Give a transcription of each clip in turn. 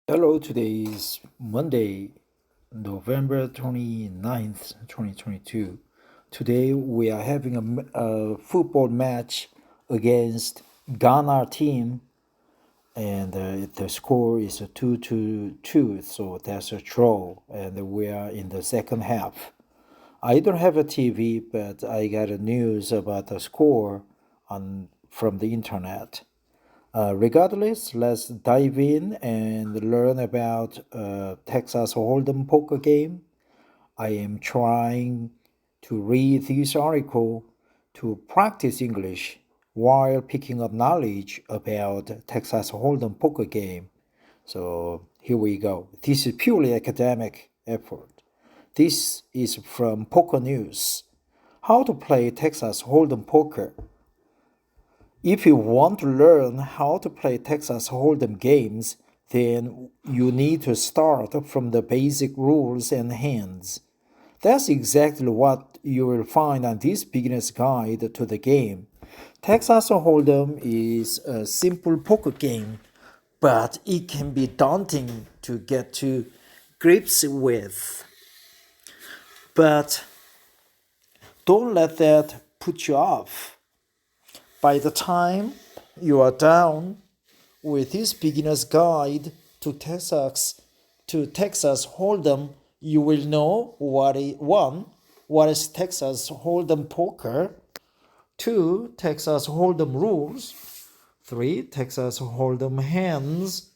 Hello, today is Monday, November 29th, 2022. Today we are having a football match against Ghana team, and the score is a 2-2, so that's a draw, and we are in the second half. I don't have a TV, but I got a news about the score from the internet. Regardless, let's dive in and learn about Texas Hold'em poker game. I am trying to read this article to practice English while picking up knowledge about Texas Hold'em poker game. So here we go. This is purely academic effort. This is from Poker News. How to play Texas Hold'em poker. If you want to learn how to play Texas Hold'em games, then you need to start from the basic rules and hands. That's exactly what you will find on this beginner's guide to the game. Texas Hold'em is a simple poker game, but it can be daunting to get to grips with. But don't let that put you off. By the time you are done with this beginner's guide to Texas Hold'em, you will know what is Texas Hold'em poker, 2, Texas Hold'em rules, 3, Texas Hold'em hands,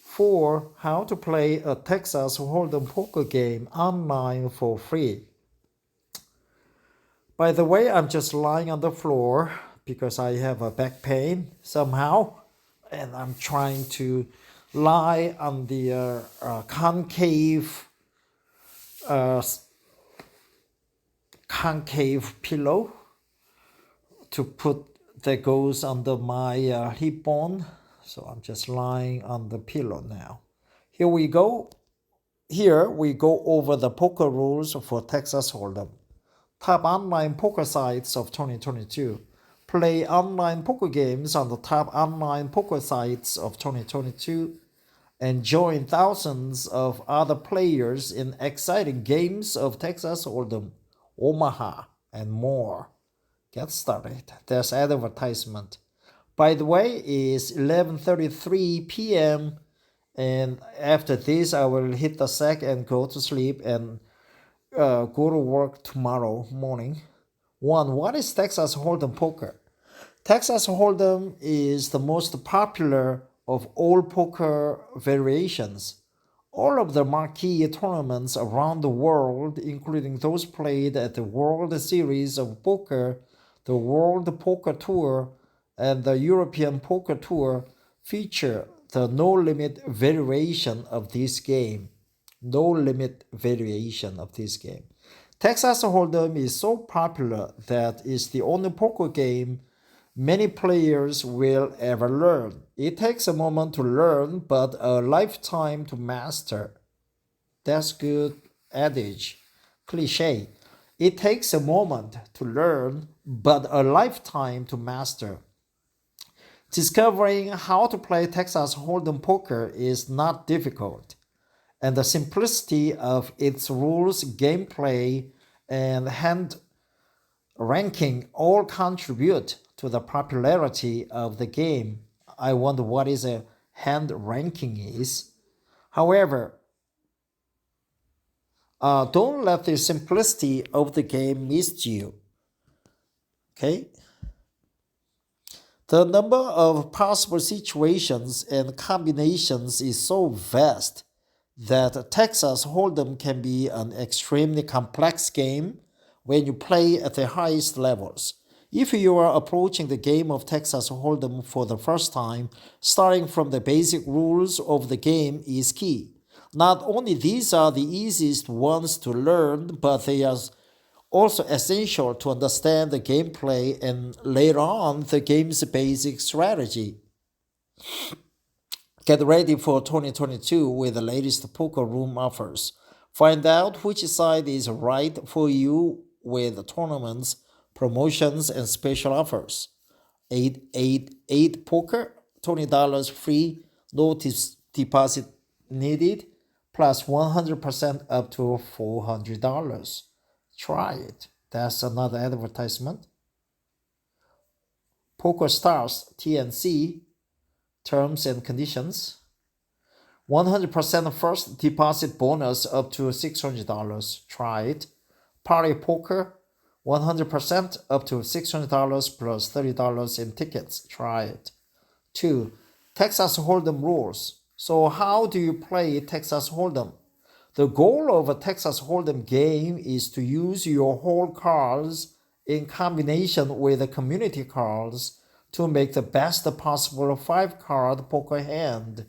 4, how to play a Texas Hold'em poker game online for free. By the way, I'm just lying on the floor because I have a back pain somehow, and I'm trying to lie on the concave pillow to put that goes under my hip bone. So I'm just lying on the pillow now. Here we go. Here we go over the poker rules for Texas Hold'em. Top online poker sites of 2022. Play online poker games on the top online poker sites of 2022 and join thousands of other players in exciting games of Texas Hold'em, Omaha, and more. Get started. There's advertisement. By the way, it's 11:33 p.m. and after this I will hit the sack and go to sleep and go to work tomorrow morning. 1. What is Texas Hold'em poker? Texas Hold'em is the most popular of all poker variations. All of the marquee tournaments around the world, including those played at the World Series of Poker, the World Poker Tour, and the European Poker Tour, feature the no-limit variation of this game. No-limit variation of this game. Texas Hold'em is so popular that it's the only poker game many players will ever learn. It takes a moment to learn, but a lifetime to master. That's good adage. Cliche. It takes a moment to learn, but a lifetime to master. Discovering how to play Texas Hold'em poker is not difficult, and the simplicity of its rules, gameplay, and hand ranking all contribute to the popularity of the game. I wonder what is a hand ranking is. However, don't let the simplicity of the game miss you. Okay? The number of possible situations and combinations is so vast that Texas Hold'em can be an extremely complex game when you play at the highest levels. If you are approaching the game of Texas Hold'em for the first time, starting from the basic rules of the game is key. Not only these are the easiest ones to learn, but they are also essential to understand the gameplay and later on the game's basic strategy. Get ready for 2022 with the latest poker room offers. Find out which side is right for you with tournaments, promotions, and special offers. 888 Poker, $20 free, no deposit needed, plus 100% up to $400. Try it. That's another advertisement. PokerStars TNC, terms and conditions. 100% first deposit bonus up to $600. Try it. Party Poker, 100% up to $600 plus $30 in tickets. Try it. 2. Texas Hold'em rules. So how do you play Texas Hold'em? The goal of a Texas Hold'em game is to use your whole cards in combination with the community cards to make the best possible 5-card poker hand.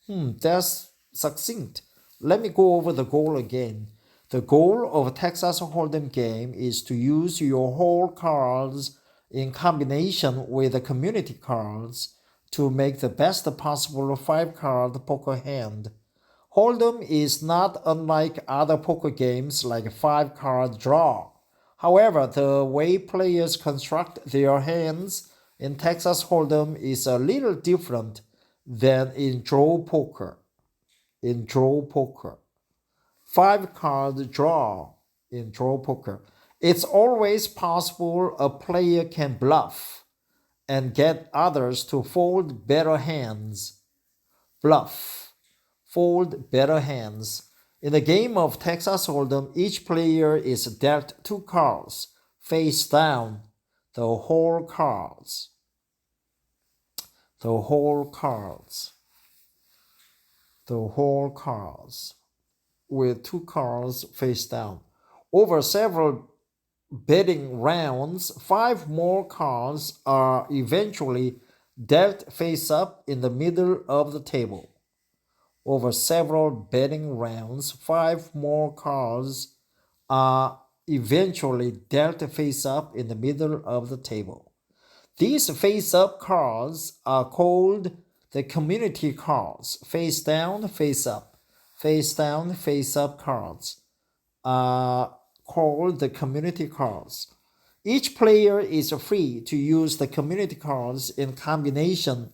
That's succinct. Let me go over the goal again. The goal of a Texas Hold'em game is to use your whole cards in combination with the community cards to make the best possible 5-card poker hand. Hold'em is not unlike other poker games like 5-card draw. However, the way players construct their hands in Texas Hold'em is a little different than in draw poker. 5-card draw in draw poker. It's always possible a player can bluff and get others to fold better hands. Fold better hands. In the game of Texas Hold'em, each player is dealt 2 cards, face down, the whole cards, with 2 cards face down. Over several betting rounds, 5 more cards are eventually dealt face up in the middle of the table. Over several betting rounds, 5 more cards are eventually dealt face up in the middle of the table. These face-up cards are called the community cards. Face down, face up. Face down, face up cards are called the community cards. Each player is free to use the community cards in combination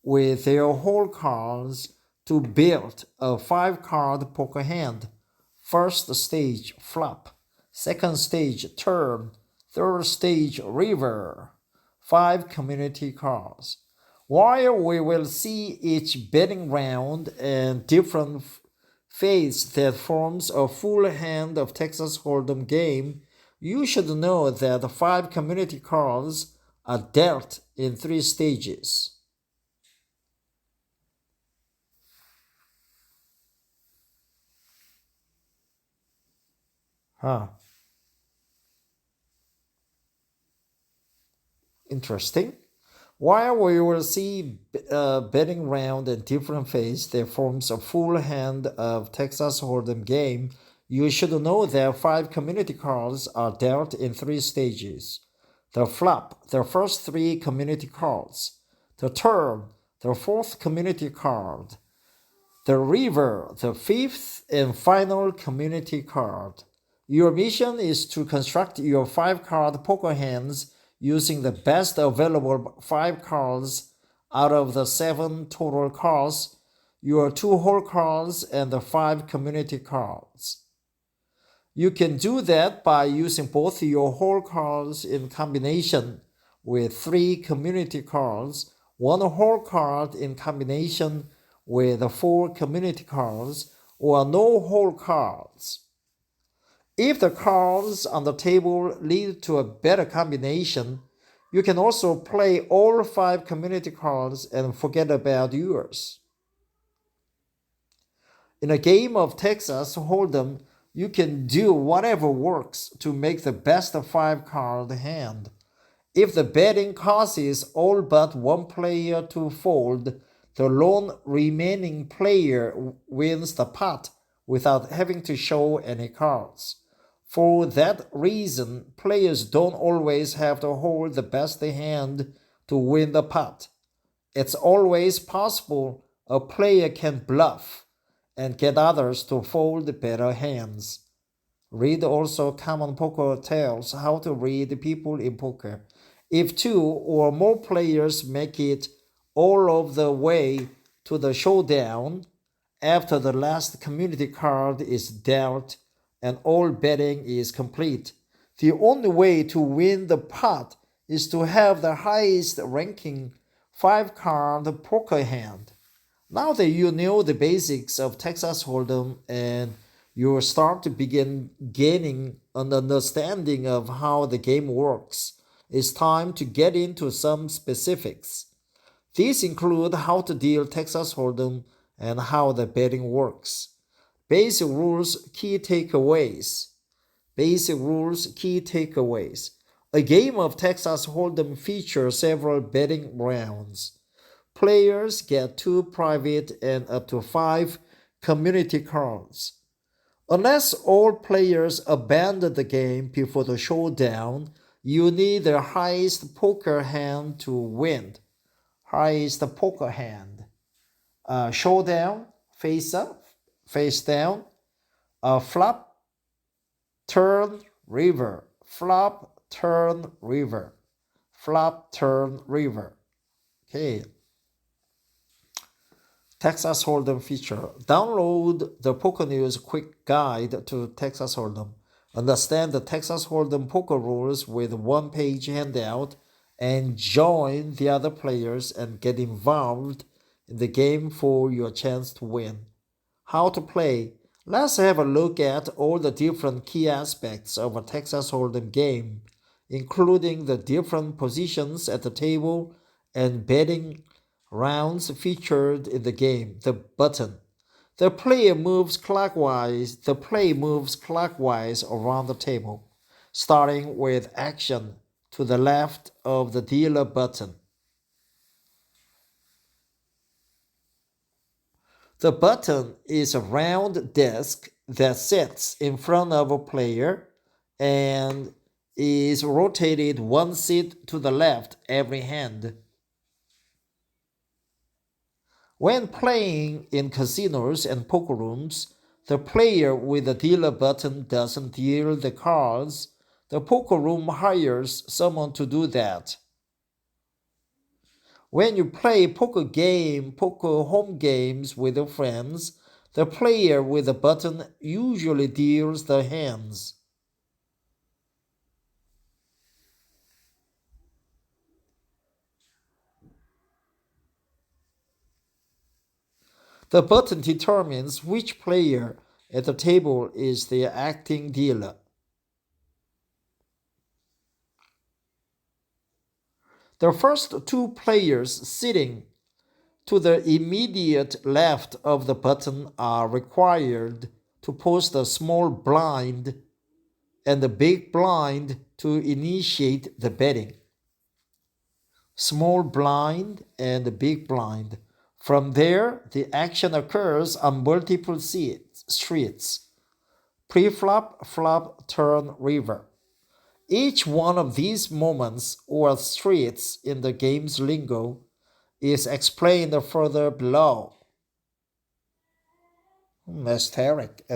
with their whole cards to build a 5-card poker hand. First stage, flop. Second stage, turn. Third stage, river. 5 community cards. While we will see each betting round and different phase that forms a full hand of Texas Hold'em game, you should know that the 5 community cards are dealt in 3 stages. Interesting. While we will see betting round and different phase that forms a full hand of Texas Hold'em game, you should know that 5 community cards are dealt in 3 stages. The flop, the first 3 community cards. The turn, the 4th community card. The river, the 5th and final community card. Your mission is to construct your 5-card poker hands using the best available 5 cards out of the 7 total cards, your 2 whole cards, and the 5 community cards. You can do that by using both your whole cards in combination with 3 community cards, 1 whole card in combination with 4 community cards, or no whole cards. If the cards on the table lead to a better combination, you can also play all 5 community cards and forget about yours. In a game of Texas Hold'em, you can do whatever works to make the best 5-card hand. If the betting causes all but one player to fold, the lone remaining player wins the pot without having to show any cards. For that reason, players don't always have to hold the best hand to win the pot. It's always possible a player can bluff and get others to fold better hands. Read also Common Poker Tales, How to Read People in Poker. If 2 or more players make it all of the way to the showdown after the last community card is dealt and all betting is complete. The only way to win the pot is to have the highest ranking 5-card poker hand. Now that you know the basics of Texas Hold'em and you start to begin gaining an understanding of how the game works, it's time to get into some specifics. These include how to deal Texas Hold'em and how the betting works. Basic rules, key takeaways. Basic rules, key takeaways. A game of Texas Hold'em features several betting rounds. Players get 2 private and up to 5 community cards. Unless all players abandon the game before the showdown, you need the highest poker hand to win. Highest poker hand. Showdown, face up, face down. Flop, turn, river. Flop, turn, river. Flop, turn, river. Okay. Texas Hold'em feature. Download the Poker News quick guide to Texas Hold'em. Understand the Texas Hold'em poker rules with one-page handout and join the other players and get involved in the game for your chance to win. How to play. Let's have a look at all the different key aspects of a Texas Hold'em game, including the different positions at the table and betting rounds featured in the game. The button. The play moves clockwise around the table, starting with action to the left of the dealer button. The button is a round disc that sits in front of a player and is rotated one seat to the left every hand. When playing in casinos and poker rooms, the player with the dealer button doesn't deal the cards. The poker room hires someone to do that. When you play poker home games with your friends, the player with the button usually deals the hands. The button determines which player at the table is the acting dealer. The first 2 players sitting to the immediate left of the button are required to post a small blind and the big blind to initiate the betting. Small blind and the big blind. From there, the action occurs on multiple streets. Pre-flop, flop, turn, river. Each one of these moments or streets in the game's lingo is explained further below. Aesthetic.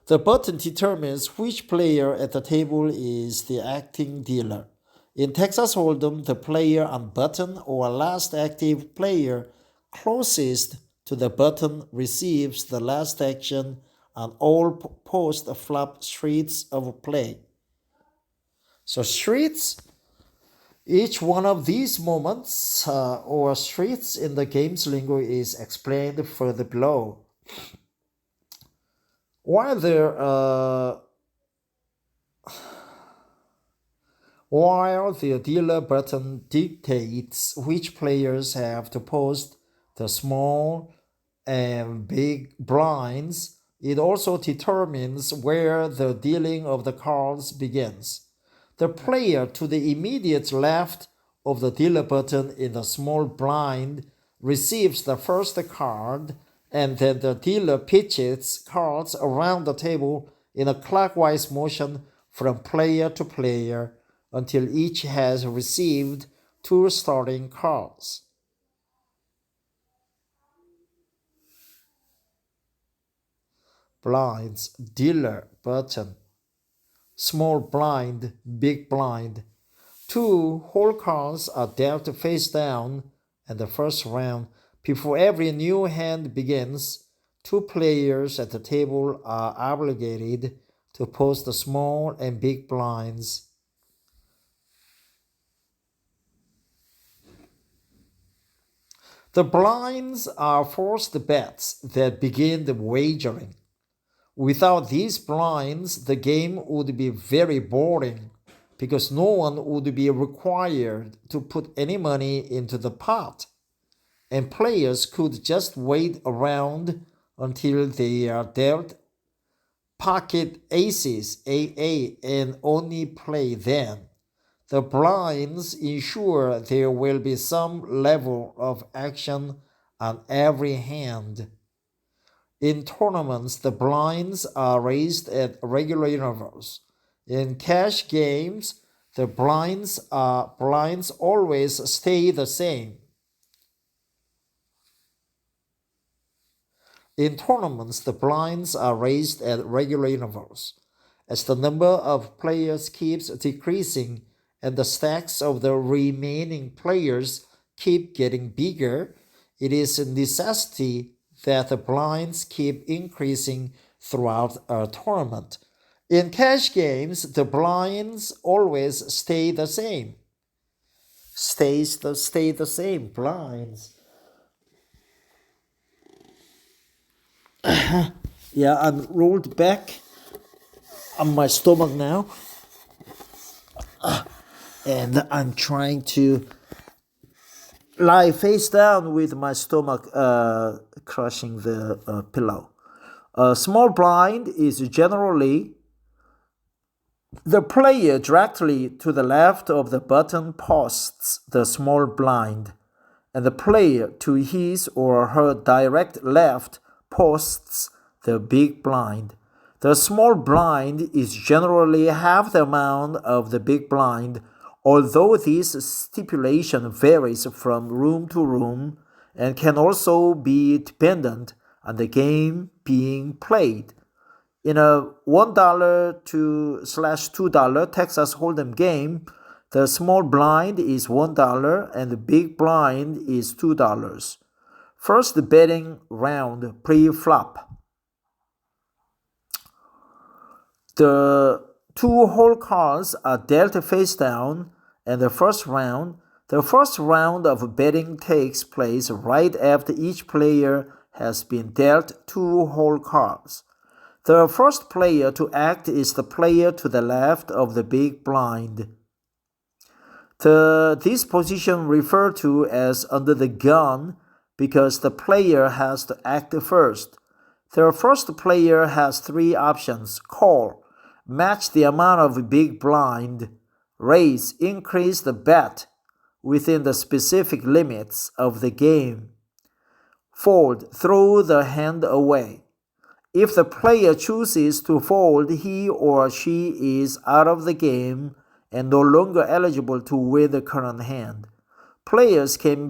The button determines which player at the table is the acting dealer. In Texas Hold'em, the player on button or last active player closest to the button receives the last action on all post-flop streets of play. So streets, each one of these moments or streets in the game's lingo is explained further below. While the dealer button dictates which players have to post the small and big blinds, it also determines where the dealing of the cards begins. The player to the immediate left of the dealer button in the small blind receives the first card, and then the dealer pitches cards around the table in a clockwise motion from player to player until each has received 2 starting cards. Blinds, dealer, button. Small blind, big blind. 2 whole cards are dealt face down, and the first round Before every new hand begins, two players at the table are obligated to post the small and big blinds. The blinds are forced bets that begin the wagering. Without these blinds, the game would be very boring because no one would be required to put any money into the pot, and players could just wait around until they are dealt pocket aces, AA, and only play then. The blinds ensure there will be some level of action on every hand. In tournaments, the blinds are raised at regular intervals. In cash games, the blinds always stay the same. In tournaments, the blinds are raised at regular intervals. As the number of players keeps decreasing and the stacks of the remaining players keep getting bigger, it is a necessity that the blinds keep increasing throughout a tournament. In cash games, the blinds always stay the same. Stay the same blinds. Yeah, I'm rolled back on my stomach now, and I'm trying to lie face down with my stomach crushing the pillow. A small blind is generally the player directly to the left of the button posts the small blind, and the player to his or her direct left posts the big blind. The small blind is generally half the amount of the big blind, although this stipulation varies from room to room and can also be dependent on the game being played. In a $1 to $2 Texas Hold'em game, the small blind is $1 and the big blind is $2. First betting round pre-flop. The two whole cards are dealt face down, and the first round of betting takes place right after each player has been dealt two whole cards. The first player to act is the player to the left of the big blind. This position referred to as under the gun because the player has to act first. The first player has three options: call, match the amount of big blind, raise, increase the bet within the specific limits of the game, fold, throw the hand away. If the player chooses to fold, he or she is out of the game and no longer eligible to win the current hand. Players can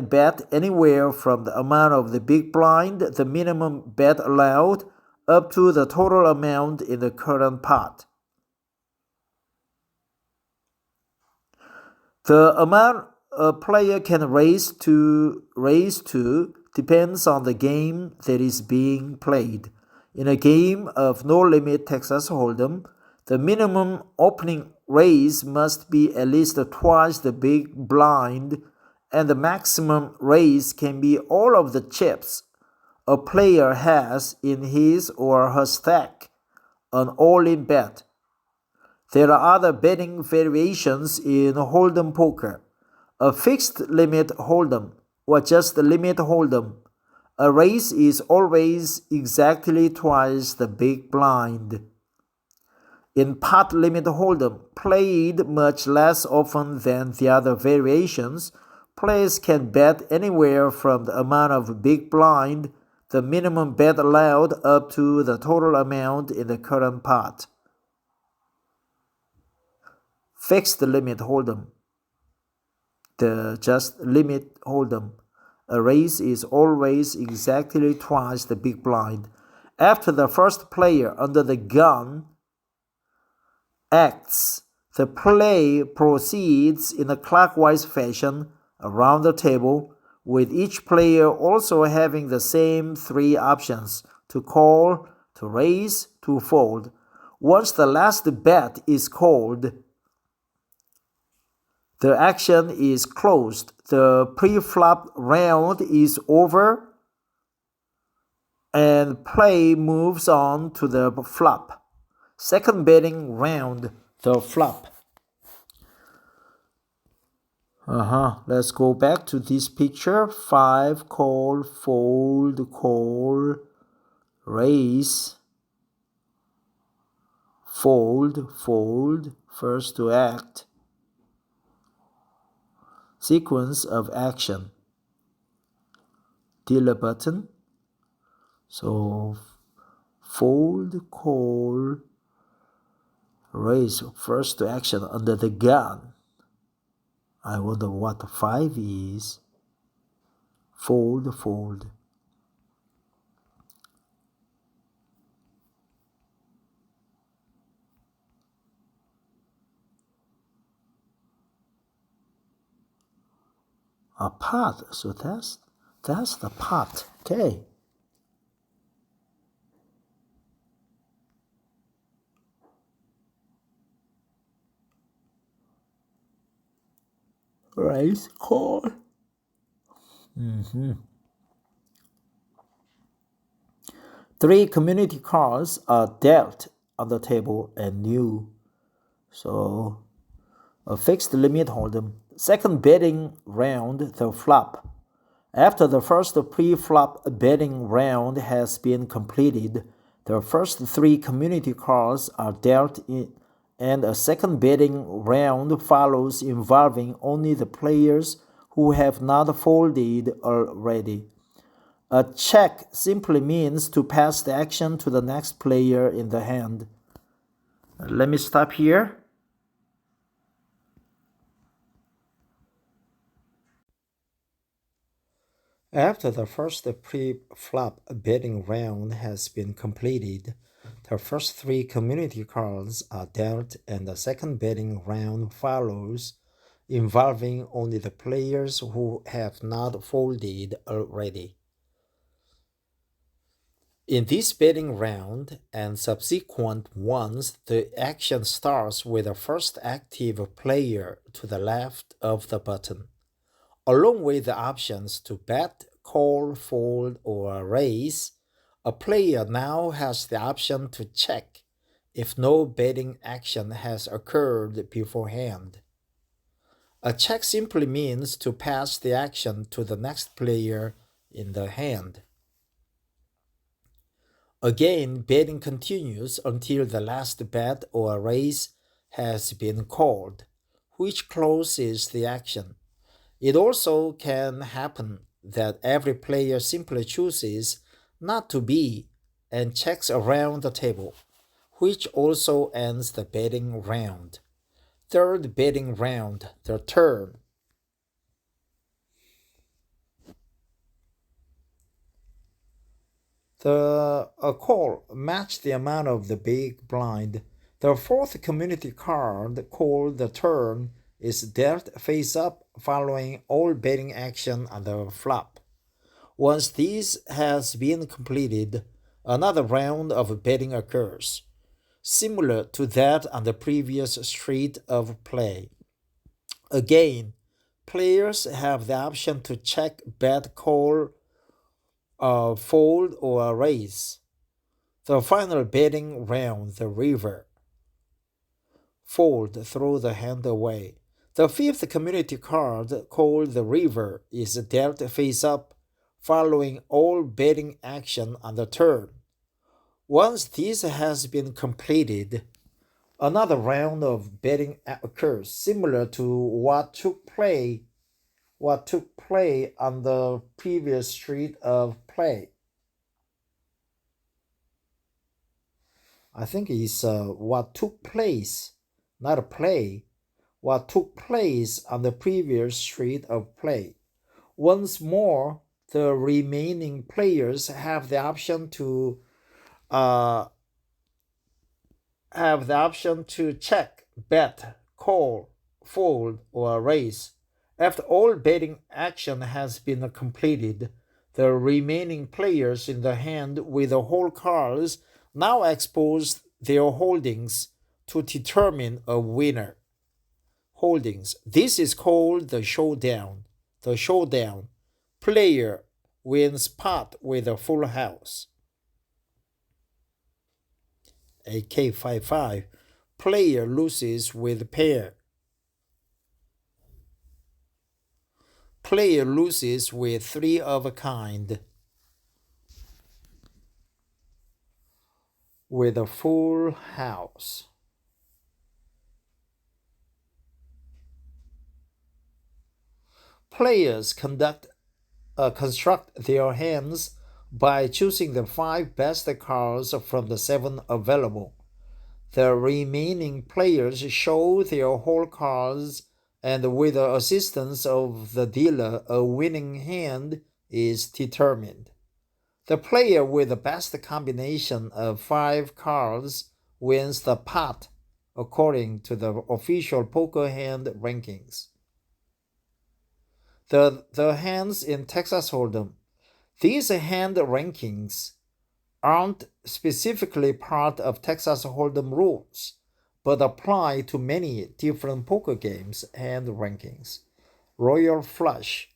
bet anywhere from the amount of the big blind, the minimum bet allowed, up to the total amount in the current pot. The amount a player can raise to depends on the game that is being played. In a game of no limit Texas Hold'em, the minimum opening raise must be at least twice the big blind, and the maximum raise can be all of the chips a player has in his or her stack, an all-in bet. There are other betting variations in Hold'em poker: a fixed limit Hold'em, or just a limit Hold'em. A raise is always exactly twice the big blind. In pot limit Hold'em, played much less often than the other variations, players can bet anywhere from the amount of big blind, the minimum bet allowed, up to the total amount in the current pot. Fixed limit Hold'em, the just limit Hold'em. A raise is always exactly twice the big blind. After the first player under the gun acts, the play proceeds in a clockwise fashion around the table, with each player also having the same three options: to call, to raise, to fold. Once the last bet is called, the action is closed. The pre-flop round is over and play moves on to the flop. Second betting round, the flop. Let's go back to this picture. 5, call, fold, call, raise, fold, fold, first to act. Sequence of action. Dealer button. So fold, call, raise, first to action under the gun. I wonder what 5 is. Fold, fold. A pot. So that's the pot. Okay. Raise, call. 3 community cards are dealt on the table and new. So a fixed limit hold'em. Second betting round, the flop. After the first pre-flop betting round has been completed, the first 3 community cards are dealt in, and a second betting round follows involving only the players who have not folded already. A check simply means to pass the action to the next player in the hand. Let me stop here. After the first pre-flop betting round has been completed, the first 3 community cards are dealt and the second betting round follows, involving only the players who have not folded already. In this betting round and subsequent ones, the action starts with the first active player to the left of the button, along with the options to bet, call, fold, or raise. A player now has the option to check if no betting action has occurred beforehand. A check simply means to pass the action to the next player in the hand. Again, betting continues until the last bet or raise has been called, which closes the action. It also can happen that every player simply chooses not to be and checks around the table, which also ends the betting round. Third betting round, the turn. A call matched the amount of the big blind. The fourth community card, called the turn, is dealt face up following all betting action on the flop. Once this has been completed, another round of betting occurs, similar to that on the previous street of play. Again, players have the option to check, bet, call, fold, or raise. The final betting round, the river. Fold, throw the hand away. The fifth community card, called the river, is dealt face up, following all betting action on the turn. Once this has been completed, another round of betting occurs, similar to what took place on the previous street of play. I think it's what took place, not a play, what took place on the previous street of play. Once more, the remaining players have the option to check, bet, call, fold, or raise. After all betting action has been completed, the remaining players in the hand with the whole cards now expose their holdings to determine a winner. Holdings. This is called the showdown. The showdown. Player wins pot with a full house. AK55. Player loses with pair. Player loses with three of a kind. With a full house. Players construct their hands by choosing the 5 best cards from the 7 available. The remaining players show their whole cards, and with the assistance of the dealer, a winning hand is determined. The player with the best combination of 5 cards wins the pot according to the official poker hand rankings. The hands in Texas Hold'em. These hand rankings aren't specifically part of Texas Hold'em rules, but apply to many different poker games hand rankings. Royal Flush.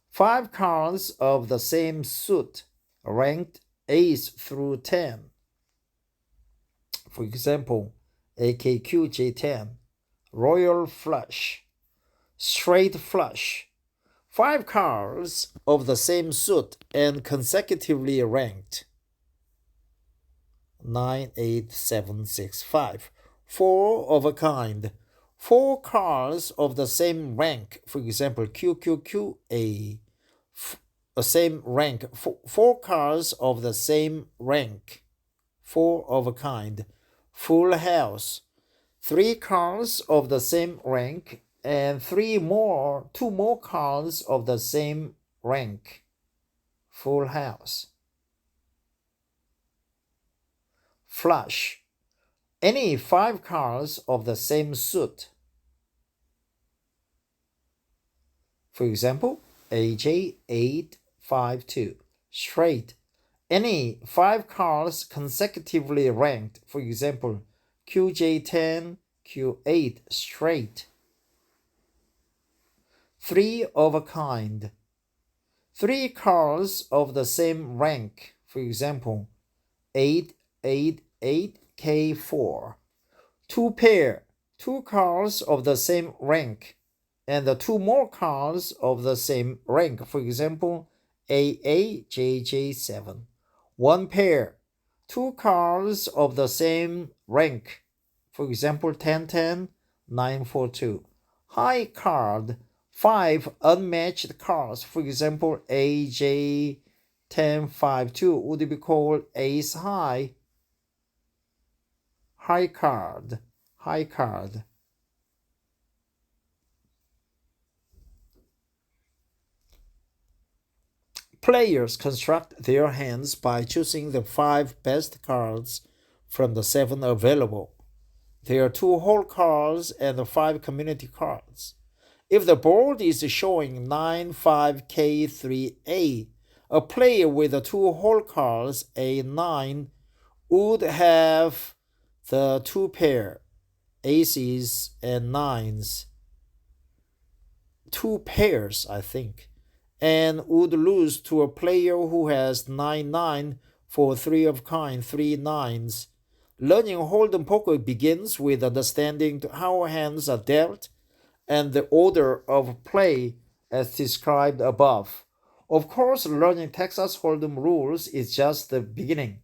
5 cards of the same suit ranked ace through 10. For example, AKQJ10. Royal Flush. Straight Flush. 5 cards of the same suit and consecutively ranked. 9, 8, 7, 6, 5. 4 of a kind. 4 cards of the same rank. For example, QQQA. Same rank. 4 cards of the same rank. 4 of a kind. Full house. 3 cards of the same rank and 2 more cards of the same rank. Full house. Flush. Any 5 cards of the same suit. For example, AJ852. Straight. Any 5 cards consecutively ranked. For example, QJ10, Q8. Straight. 3 of a kind. 3 cards of the same rank. For example, 888K4. 2 pair. 2 cards of the same rank. And 2 more cards of the same rank. For example, AAJJ7. 1 pair. 2 cards of the same rank. For example, 1010, 942. High card. 5 unmatched cards, for example, AJ1052 would be called ace high. High card. Players construct their hands by choosing the 5 best cards from the 7 available. There are 2 whole cards and 5 community cards. If the board is showing 9-5-K3A, a player with the 2 whole cards A9 would have the 2 pair, aces and nines, 2 pairs, I think, and would lose to a player who has 9-9 for 3 of kind, 3 nines. Learning Hold'em poker begins with understanding how hands are dealt and the order of play as described above. Of course, learning Texas Hold'em rules is just the beginning,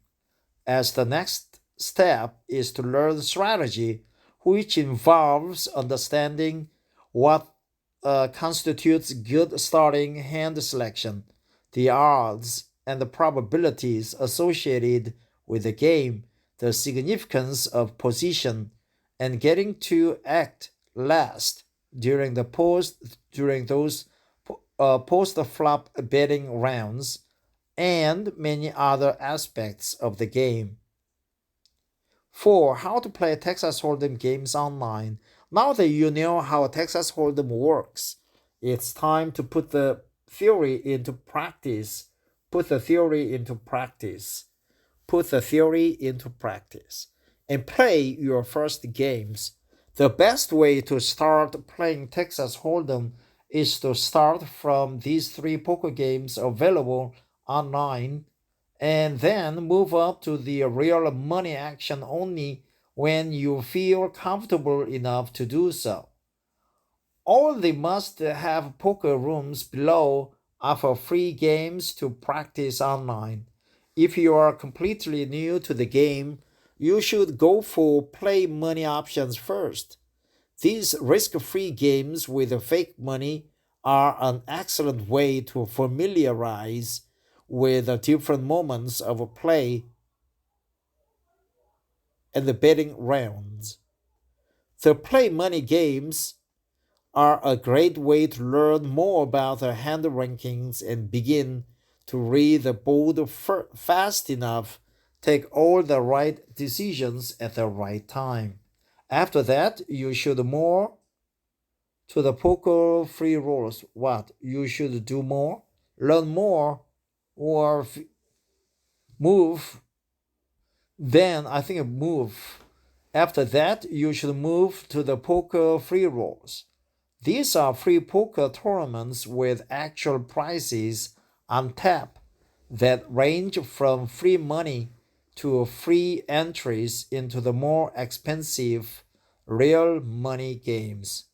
as the next step is to learn strategy, which involves understanding what constitutes good starting hand selection, the odds and the probabilities associated with the game, the significance of position, and getting to act last during those post-flop betting rounds, and many other aspects of the game. 4. How to play Texas Hold'em games online. Now that you know how Texas Hold'em works, it's time to put the theory into practice. Put the theory into practice. Put the theory into practice. And play your first games. The best way to start playing Texas Hold'em is to start from these three poker games available online and then move up to the real money action only when you feel comfortable enough to do so. All the must have poker rooms below are for free games to practice online. If you are completely new to the game, you should go for play money options first. These risk free games with fake money are an excellent way to familiarize with the different moments of play and the betting rounds. The play money games are a great way to learn more about the hand rankings and begin to read the board fast enough, take all the right decisions at the right time. After that, you should more to the poker free rules. What you should do more, learn more, or move. Then I think move. After that, you should move to the poker free rolls. These are free poker tournaments with actual prizes on tap that range from free money to free entries into the more expensive real money games.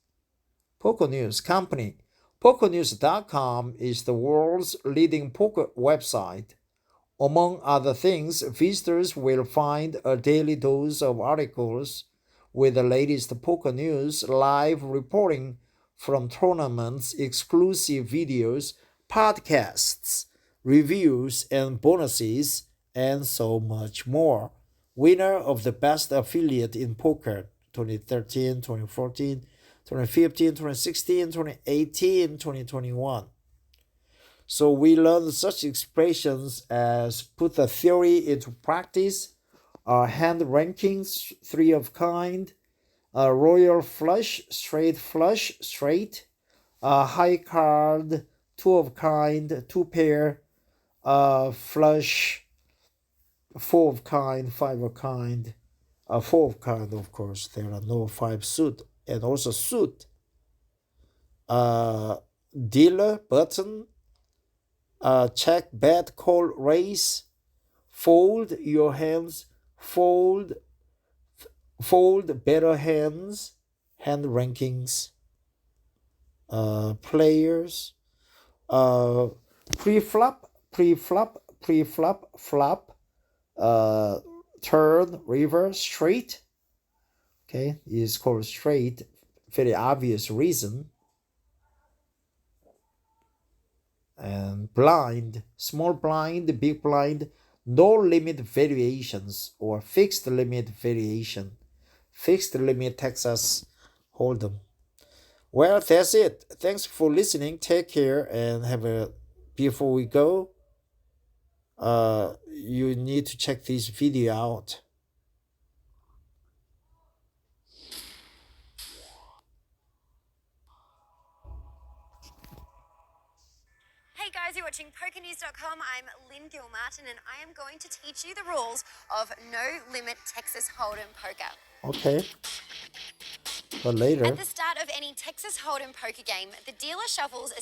Poker News Company. PokerNews.com is the world's leading poker website. Among other things, visitors will find a daily dose of articles with the latest poker news, live reporting from tournaments, exclusive videos, podcasts, reviews, and bonuses, and so much more. Winner of the Best Affiliate in Poker 2013, 2014, 2015, 2016, 2018, 2021. So we learn such expressions as put the theory into practice, hand rankings, three of kind, royal flush, straight, high card, two of kind, two pair, flush, four of kind, five of kind, four of kind, of course. There are no five suit, and also suit, dealer, button, check, bet, call, raise, fold your hands, fold, better hands, hand rankings, players, pre-flop, flop, turn, river, straight. Okay, it's called straight. Very obvious reason. And blind, small blind, big blind, no limit variations or fixed limit variation. Fixed limit Texas Hold'em. Well, that's it. Thanks for listening. Take care and have a. Before we go, you need to check this video out. Hey guys, you're watching PokerNews.com. I'm Lynn Gilmartin and I am going to teach you the rules of No Limit Texas Hold'em Poker. Okay. But later. At the start of any Texas Hold'em poker game, the dealer shuffles a